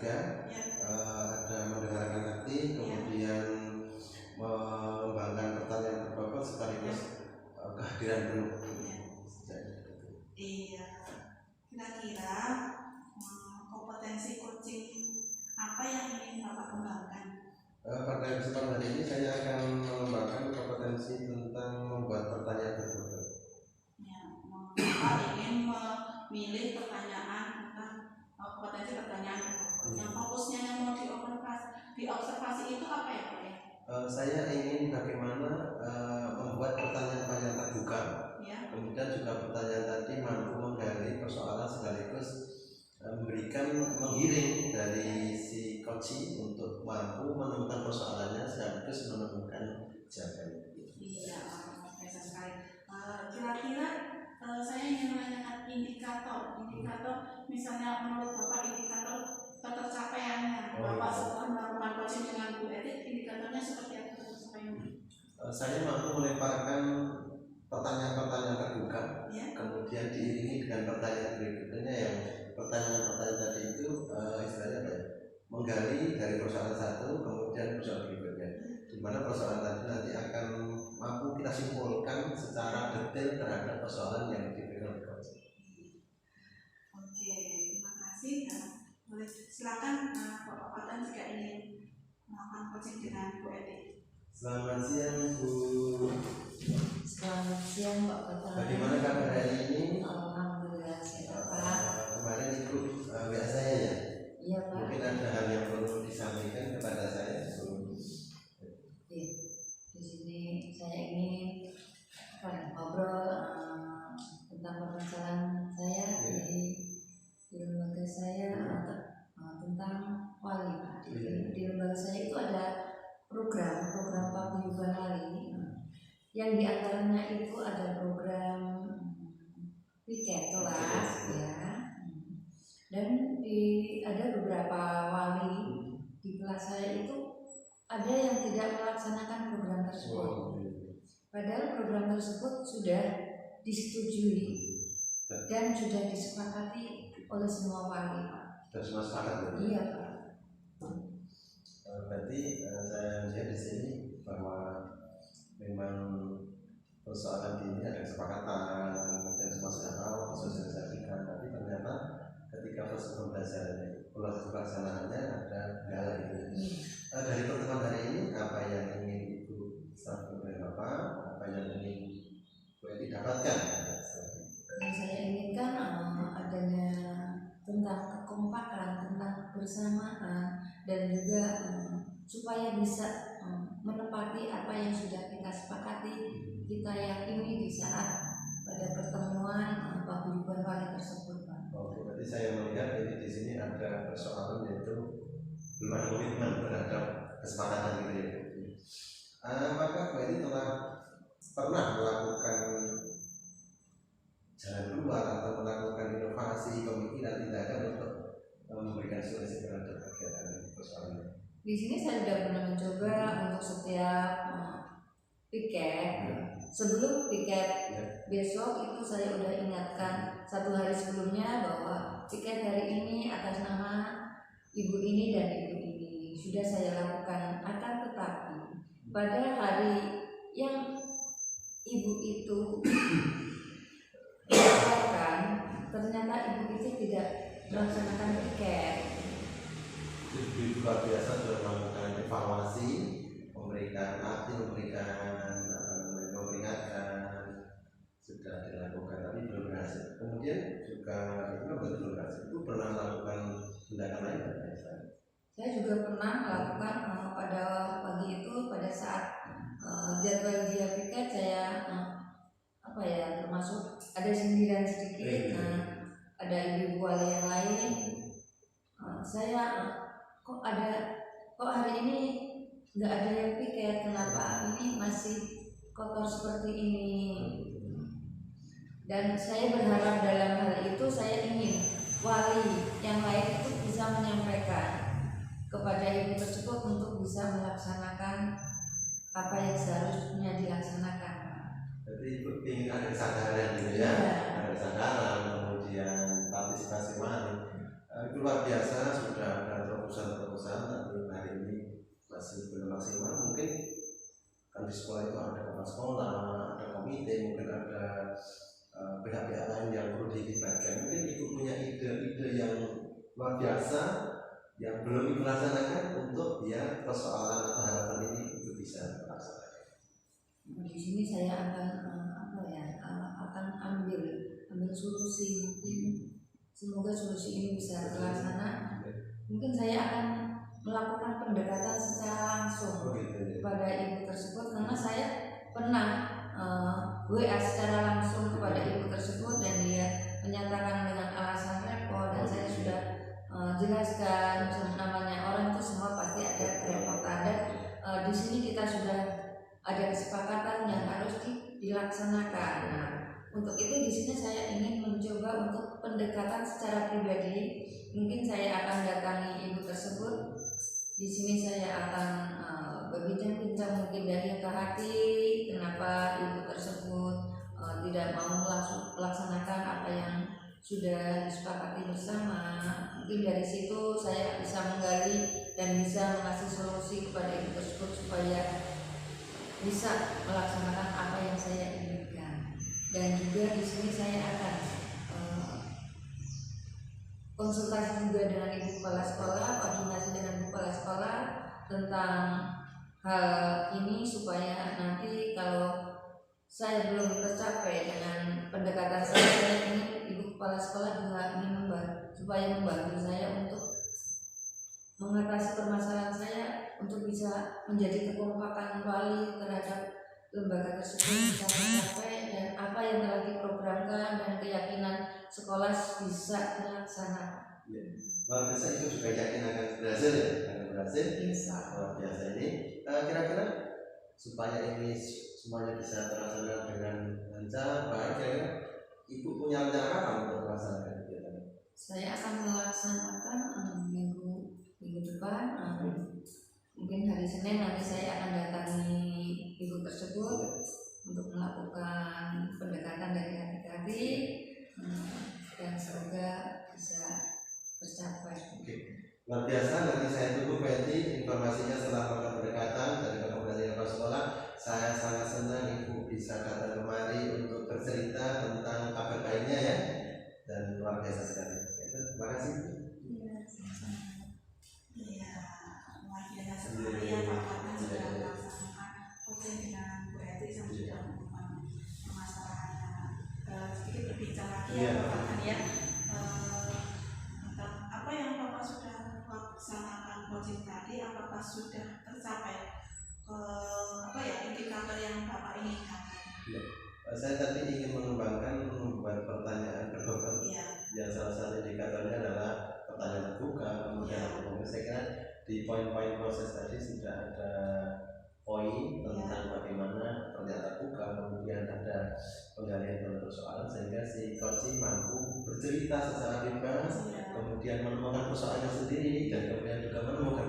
tiga, ada mendengarkan ngerti, kemudian mengembangkan pertanyaan berbobot sekaligus kehadiran penuh. Iya. Kira-kira kompetensi coaching apa yang ingin Bapak kembangkan? Pada kesempatan hari ini saya akan mengembangkan kompetensi tentang membuat pertanyaan berbobot. Ya, Bapak ingin memilih pertanyaan tentang kompetensi pertanyaan berbobot. Yang fokusnya yang mau diobservasi itu apa ya Pak ya? Saya ingin bagaimana membuat pertanyaan-pertanyaan terbuka, ya. Kemudian juga pertanyaan tadi mampu menggali persoalan sekaligus menggiring dari si coach untuk mampu menemukan persoalannya sekaligus menemukan jawabannya. Iya, biasa sekali. Kira-kira saya ingin menanyakan indikator misalnya menurut Bapak indikator ketercapaiannya Bapak setelah melakukan coaching dengan Bu Eti, indikatornya seperti apa ketercapaiannya? Saya mampu melemparkan pertanyaan-pertanyaan terbuka, ya. Kemudian diiringi dengan pertanyaan berikutnya yang pertanyaan-pertanyaan tadi itu istilahnya apa ya? Menggali dari persoalan satu kemudian persoalan berikutnya, di mana persoalan tadi nanti akan mampu kita simpulkan secara detail terhadap persoalan yang diberikan oleh coach. Oke, terima kasih. Boleh silakan Bapak Patan jika ingin melakukan coaching dengan Bu Eti. Selamat siang Bu. Selamat siang Pak Patan. Bagaimana kabar hari ini? Alhamdulillah sehat Pak. Kemarin ikut WA saya ya? Iya Pak. Mungkin ada hal yang perlu disampaikan kepada saya sebelum. Iya. Di sini saya ingin ngobrol tentang permasalahan saya di lembaga saya tentang wali Pak. Di lembaga saya itu ada program paguyuban wali yang diantaranya itu ada program piket kelas ya, dan ada beberapa wali di kelas saya itu ada yang tidak melaksanakan program tersebut, padahal program tersebut sudah disetujui dan sudah disepakati oleh semua wali Pak. Sudah semua sepakat ya? Iya Pak. Berarti saya lihat di sini bahwa memang persoalan ini ada kesepakatan, kemudian semua sudah tahu disosialisasikan, tapi ternyata ketika proses pelaksanaannya ada kendala gitu. Dari pertemuan hari ini apa yang ingin Ibu sampaikan oleh Bapak, apa yang ingin Bu Eti dapatkan? Yang saya inginkan adanya tentang kekompakan, tentang kebersamaan, dan juga supaya bisa menepati apa yang sudah kita sepakati, kita yakini di saat pada pertemuan paguyuban wali tersebut Pak. Oke, berarti saya melihat ini di sini ada persoalan yaitu belum ada komitmen terhadap kesepakatan gitu ya. Apakah Bu Eti telah pernah melakukan jalan keluar atau melakukan inovasi pemikiran tindakan untuk memberikan solusi terhadap kegiatan persoalan ini? Di sini saya sudah pernah mencoba untuk setiap piket. Sebelum piket besok itu saya sudah ingatkan 1 hari sebelumnya bahwa piket hari ini atas nama ibu ini dan ibu ini sudah saya lakukan. Akan tetapi pada hari yang ibu itu melakukan, ternyata ibu itu tidak melaksanakan piket. Jadi luar biasa sudah melakukan evaluasi, memberikan arti, memperingatkan, sudah dilakukan tapi belum berhasil. Kemudian juga itu belum berhasil. Itu pernah melakukan tindakan lain kan? Saya juga pernah melakukan pada pagi itu pada saat jadwal dia piket saya termasuk ada sindiran sedikit, ada ibu wali yang lain, saya kok hari ini nggak ada yang piket, kenapa ini masih kotor seperti ini. Dan saya berharap dalam hal itu saya ingin wali yang lain itu bisa menyampaikan kepada ibu tersebut untuk bisa melaksanakan apa yang seharusnya dilaksanakan. Jadi ibu ingin ada kesadaran gitu ya, ada kesadaran, kemudian partisipasi wali. Itu luar biasa, sudah ada luar biasa yang belum dilaksanakan untuk biar persoalan atau harapan ini untuk bisa terlaksana. Di sini saya akan akan ambil solusi, mungkin semoga solusi ini bisa terlaksana. Mungkin saya akan melakukan pendekatan secara langsung kepada ibu tersebut, karena saya pernah WA secara langsung kepada ibu tersebut dan dia menyatakan dengan alasan repot, dan saya sudah jelaskan namanya orang itu semua pasti ada kerepotan, dan di sini kita sudah ada kesepakatan yang harus dilaksanakan. Nah, untuk itu di sini saya ingin mencoba untuk pendekatan secara pribadi. Mungkin saya akan datangi ibu tersebut. Di sini saya akan berbincang-bincang mungkin dari ke hati, kenapa ibu tersebut tidak mau melaksanakan apa yang sudah disepakati bersama. Mungkin dari situ saya bisa menggali dan bisa mengasih solusi kepada ibu tersebut supaya bisa melaksanakan apa yang saya inginkan. Dan juga di sini saya akan konsultasi juga dengan ibu kepala sekolah, koordinasi dengan ibu kepala sekolah tentang hal ini supaya nanti kalau saya belum tercapai dengan pendekatan saya ingin ibu kepala sekolah juga ingin membantu saya untuk mengatasi permasalahan saya, untuk bisa menjadi kekompakan wali terhadap lembaga tersebut bisa tercapai, dan apa yang telah diprogramkan dan keyakinan sekolah bisa terlaksana. Luar biasa, itu juga yakin akan berhasil ya, akan berhasil. Luar biasa ini. Kira-kira supaya ini semuanya bisa terlaksana dengan lancar, baik, kira-kira ibu punya rencana kapan untuk melaksanakan kegiatan? Saya akan melaksanakan minggu depan, mungkin hari Senin nanti saya akan datangi ibu tersebut untuk melakukan pendekatan dari hati ke hati, dan semoga bisa tercapai. Oke. Luar biasa, nanti saya tunggu Peti informasinya setelah melakukan pendekatan dari rekomendasi kepala sekolah. Saya sangat senang ibu bisa datang kemari untuk bercerita tentang kabar baiknya ya, dan luar biasa sekali. Terima kasih. Iya, luar biasa sekali ya Pak Fatma sudah melaksanakan coaching dengan Bu Eti yang sudah menemukan permasalahannya. Sedikit berbincang lagi ya Pak Fatma ya. Tentang apa yang Bapak sudah laksanakan coaching tadi, apakah sudah tercapai indikator yang Bapak inginkan? Saya tadi ingin membuat pertanyaan terbuka. Yang salah satu indikatornya adalah pertanyaan terbuka, kemudian saya kira di poin-poin proses tadi sudah ada poin tentang bagaimana pertanyaan terbuka, kemudian ada penggalian persoalan sehingga si coach mampu bercerita secara bebas, kemudian menemukan persoalannya sendiri, dan kemudian juga menemukan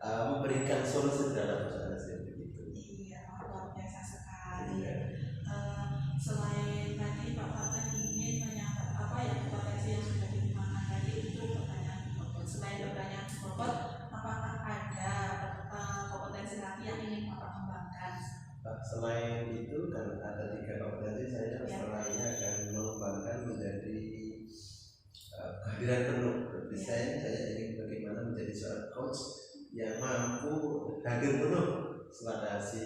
memberikan solusi terhadap persoalan sendiri. Iya, luar biasa sekali. Selain tadi Pak Fatma ingin menyampaikan potensi yang sudah dikembangkan tadi, itu pertanyaan bobot. Selain pertanyaan bobot, apakah ada kompetensi lagi yang ingin Bapak kembangkan? Selain itu kan ada 3 kompetensi, saya setelah ini akan mengembangkan menjadi kehadiran penuh. Berarti saya ingin bagaimana menjadi seorang coach yang mampu hadir penuh selama si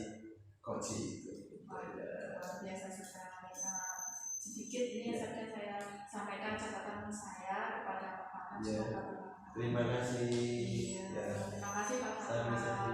coach itu. Luar biasa sekali. Sedikit ini saja saya sampaikan catatan saya kepada Pak Fatma. Terima kasih. Terima kasih Pak Fatma.